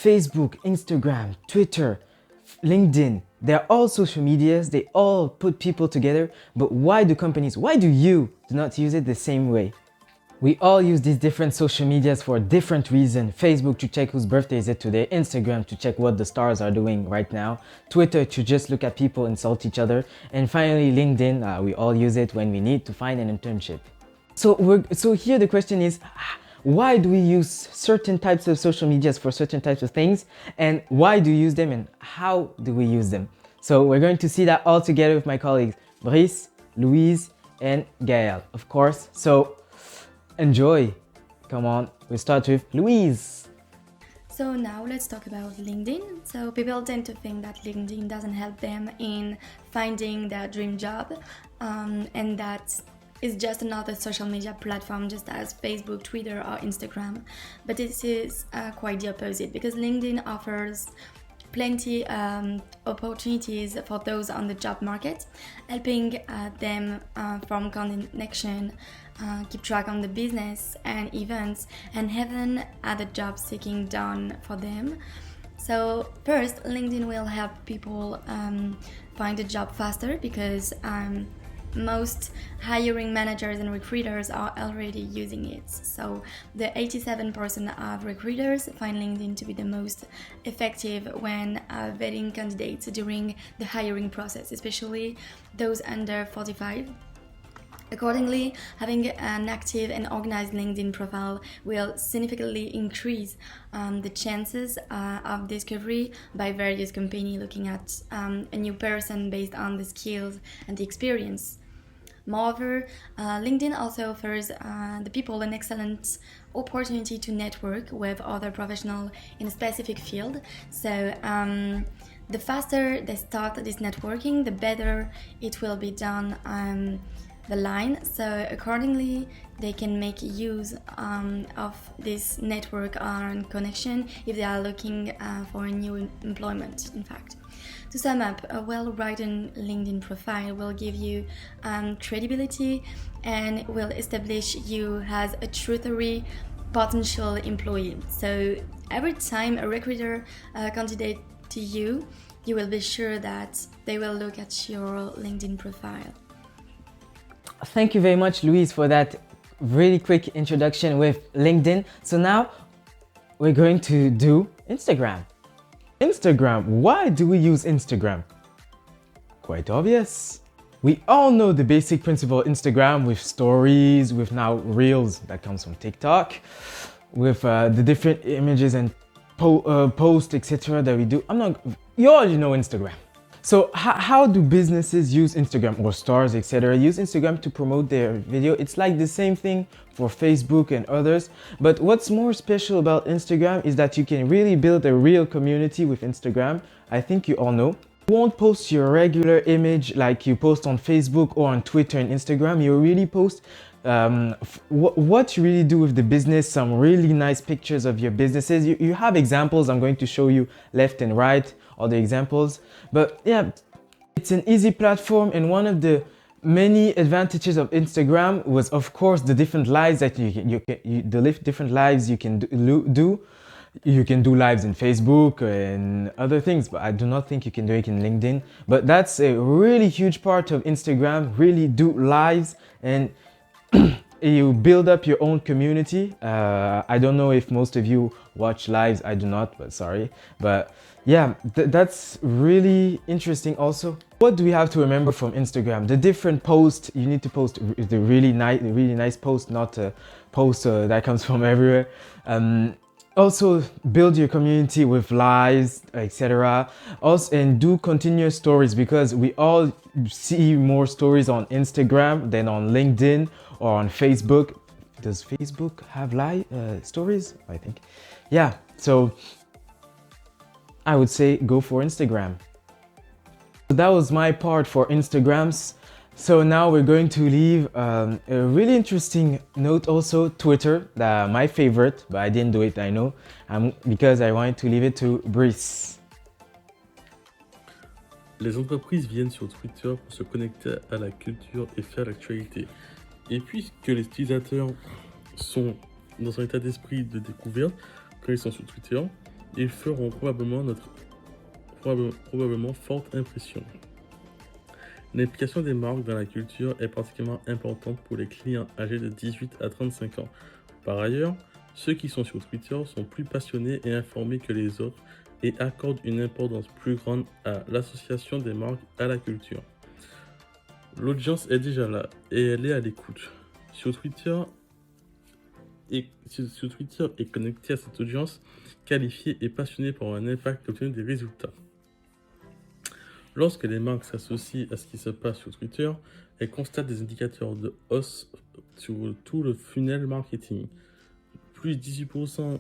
Facebook, Instagram, Twitter, LinkedIn, they're all social medias, they all put people together, but why do you do not use it the same way? We all use these different social medias for a different reason. Facebook to check whose birthday is it today, Instagram to check what the stars are doing right now, Twitter to just look at people insult each other, and finally LinkedIn, we all use it when we need to find an internship. So here the question is, why do we use certain types of social medias for certain types of things, and why do we use them and how do we use them? So we're going to see that all together with my colleagues Brice, Louise, and Gaël, of course. So enjoy. Come on, we start with Louise. So now let's talk about LinkedIn. So people tend to think that LinkedIn doesn't help them in finding their dream job, and that is just another social media platform, just as Facebook, Twitter, or Instagram. But this is quite the opposite, because LinkedIn offers plenty opportunities for those on the job market, helping them form connection, keep track on the business and events, and even other job seeking done for them. So first, LinkedIn will help people find a job faster, because most hiring managers and recruiters are already using it. So the 87% of recruiters find LinkedIn to be the most effective when vetting candidates during the hiring process, especially those under 45. Accordingly, having an active and organized LinkedIn profile will significantly increase the chances of discovery by various companies looking at a new person based on the skills and the experience. Moreover, LinkedIn also offers the people an excellent opportunity to network with other professionals in a specific field. So the faster they start this networking, the better it will be done the line. So accordingly, they can make use of this network and connection if they are looking for a new employment, in fact. To sum up, a well-written LinkedIn profile will give you credibility and will establish you as a truthful potential employee. So every time a recruiter candidate to you, you will be sure that they will look at your LinkedIn profile. Thank you very much, Louise, for that really quick introduction with LinkedIn. So now we're going to do Instagram. Instagram, why do we use Instagram? Quite obvious. We all know the basic principle of Instagram with stories, with now Reels that comes from TikTok, with the different images and posts, etc. that we do. You all know Instagram. So how do businesses use Instagram, or stars, etc. use Instagram to promote their video? It's like the same thing for Facebook and others. But what's more special about Instagram is that you can really build a real community with Instagram. I think you all know. You won't post your regular image like you post on Facebook or on Twitter and Instagram. You really post what you really do with the business, some really nice pictures of your businesses. You have examples. I'm going to show you left and right all the examples. But yeah, it's an easy platform, and one of the many advantages of Instagram was, of course, the different lives that different lives you can do. You can do lives in Facebook and other things, but I do not think you can do it in LinkedIn. But that's a really huge part of Instagram. Really do lives, and you build up your own community. I don't know if most of you watch lives. I do not, but sorry. But yeah, that's really interesting also. What do we have to remember from Instagram? The different posts, you need to post the really nice post, not a post that comes from everywhere. Also build your community with lives, etc. Also, and do continuous stories, because we all see more stories on Instagram than on LinkedIn or on Facebook. Does Facebook have live stories? I think. Yeah, so I would say go for Instagram. So that was my part for Instagrams. So now we're going to leave a really interesting note also, Twitter, my favorite, but I didn't do it, I know, because I wanted to leave it to Brice. Les entreprises viennent sur Twitter pour se connecter à la culture et faire l'actualité. Et puisque les utilisateurs sont dans un état d'esprit de découverte quand ils sont sur Twitter, Ils feront probablement forte impression. L'implication des marques dans la culture est particulièrement importante pour les clients âgés de 18 à 35 ans. Par ailleurs, ceux qui sont sur Twitter sont plus passionnés et informés que les autres et accordent une importance plus grande à l'association des marques à la culture. L'audience est déjà là et elle est à l'écoute. Sur Twitter et connecté à cette audience qualifiée et passionnée pour un impact et obtenir des résultats. Lorsque les marques s'associent à ce qui se passe sur Twitter, elles constatent des indicateurs de hausse sur tout le funnel marketing. Plus 18%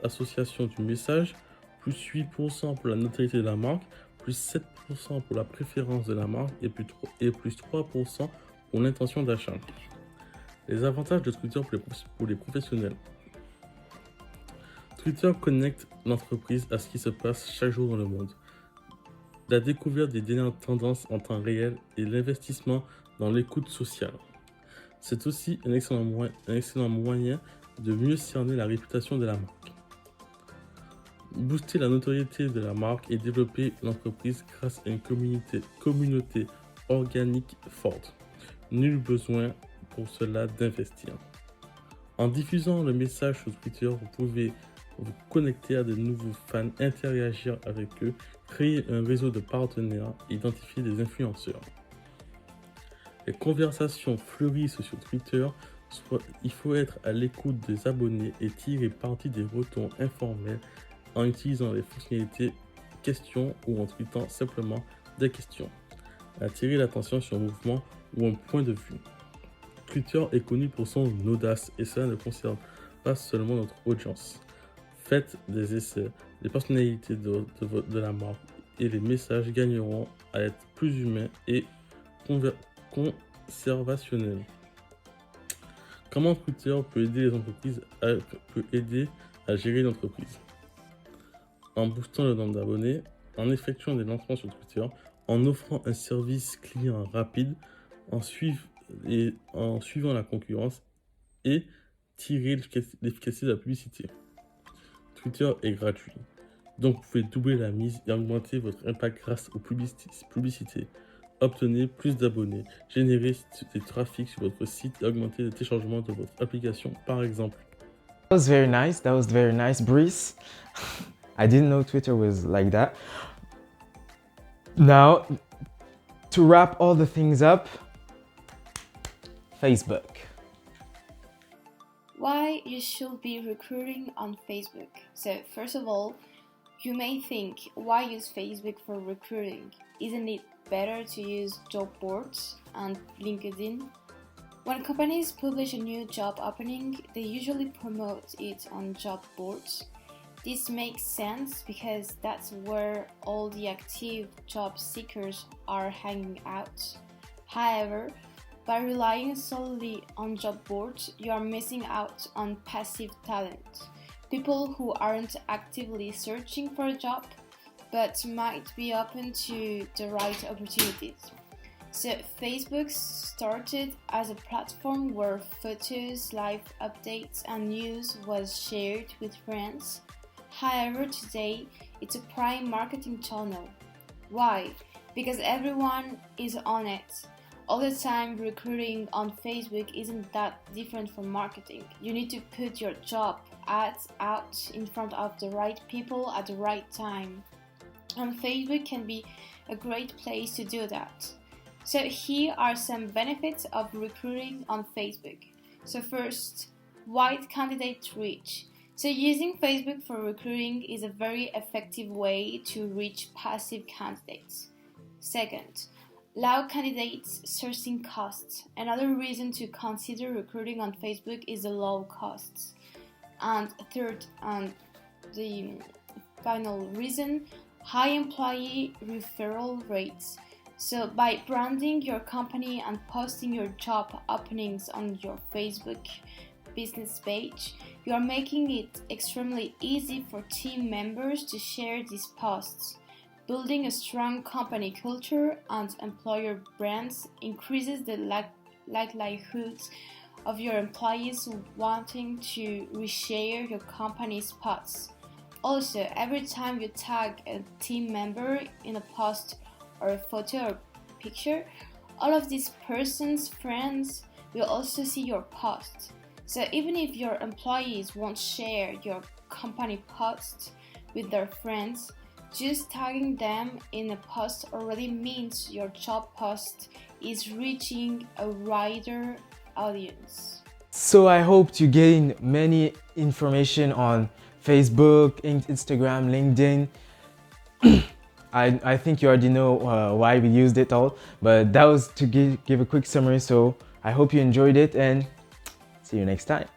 association du message, plus 8% pour la notoriété de la marque, plus 7% pour la préférence de la marque et plus 3% pour l'intention d'achat. Les avantages de Twitter pour les professionnels. Twitter connecte l'entreprise à ce qui se passe chaque jour dans le monde. La découverte des dernières tendances en temps réel et l'investissement dans l'écoute sociale. C'est aussi un excellent moyen de mieux cerner la réputation de la marque. Booster la notoriété de la marque et développer l'entreprise grâce à une communauté organique forte. Nul besoin pour cela d'investir. En diffusant le message sur Twitter, vous pouvez vous connecter à de nouveaux fans, interagir avec eux, créer un réseau de partenaires, identifier des influenceurs. Les conversations fleurissent sur Twitter, il faut être à l'écoute des abonnés et tirer parti des retours informels en utilisant les fonctionnalités questions ou en tweetant simplement des questions. Attirer l'attention sur un mouvement ou un point de vue. Twitter est connu pour son audace et cela ne concerne pas seulement notre audience. Faites des essais, les personnalités de la marque et les messages gagneront à être plus humains et conservationnels. Comment Twitter peut aider les entreprises à gérer l'entreprise? En boostant le nombre d'abonnés, en effectuant des lancements sur Twitter, en offrant un service client rapide, en suivant la concurrence et tirer l'efficacité de la publicité. Twitter est gratuit, donc vous pouvez doubler la mise et augmenter votre impact grâce aux publicités. Obtenez plus d'abonnés, générer des trafics sur votre site et augmenter le téléchargement de votre application par exemple. That was very nice, Brice. I didn't know Twitter was like that. Now, to wrap all the things up, Facebook. Why you should be recruiting on Facebook? So first of all, you may think, why use Facebook for recruiting? Isn't it better to use job boards and LinkedIn? When companies publish a new job opening, they usually promote it on job boards. This makes sense because that's where all the active job seekers are hanging out. However, by relying solely on job boards, you are missing out on passive talent. People who aren't actively searching for a job, but might be open to the right opportunities. So Facebook started as a platform where photos, live updates and news was shared with friends. However, today it's a prime marketing channel. Why? Because everyone is on it. All the time, recruiting on Facebook isn't that different from marketing. You need to put your job ads out in front of the right people at the right time. And Facebook can be a great place to do that. So here are some benefits of recruiting on Facebook. So first, wide candidate reach. So using Facebook for recruiting is a very effective way to reach passive candidates. Second, low candidates sourcing costs. Another reason to consider recruiting on Facebook is the low costs. And third, and the final reason, high employee referral rates. So by branding your company and posting your job openings on your Facebook business page, you are making it extremely easy for team members to share these posts. Building a strong company culture and employer brands increases the likelihood of your employees wanting to reshare your company's posts. Also, every time you tag a team member in a post or a photo or picture, all of this person's friends will also see your post. So even if your employees won't share your company post with their friends, just tagging them in a post already means your job post is reaching a wider audience. So I hope to gain many information on Facebook, Instagram, LinkedIn. I think you already know why we used it all, but that was to give a quick summary. So I hope you enjoyed it and see you next time.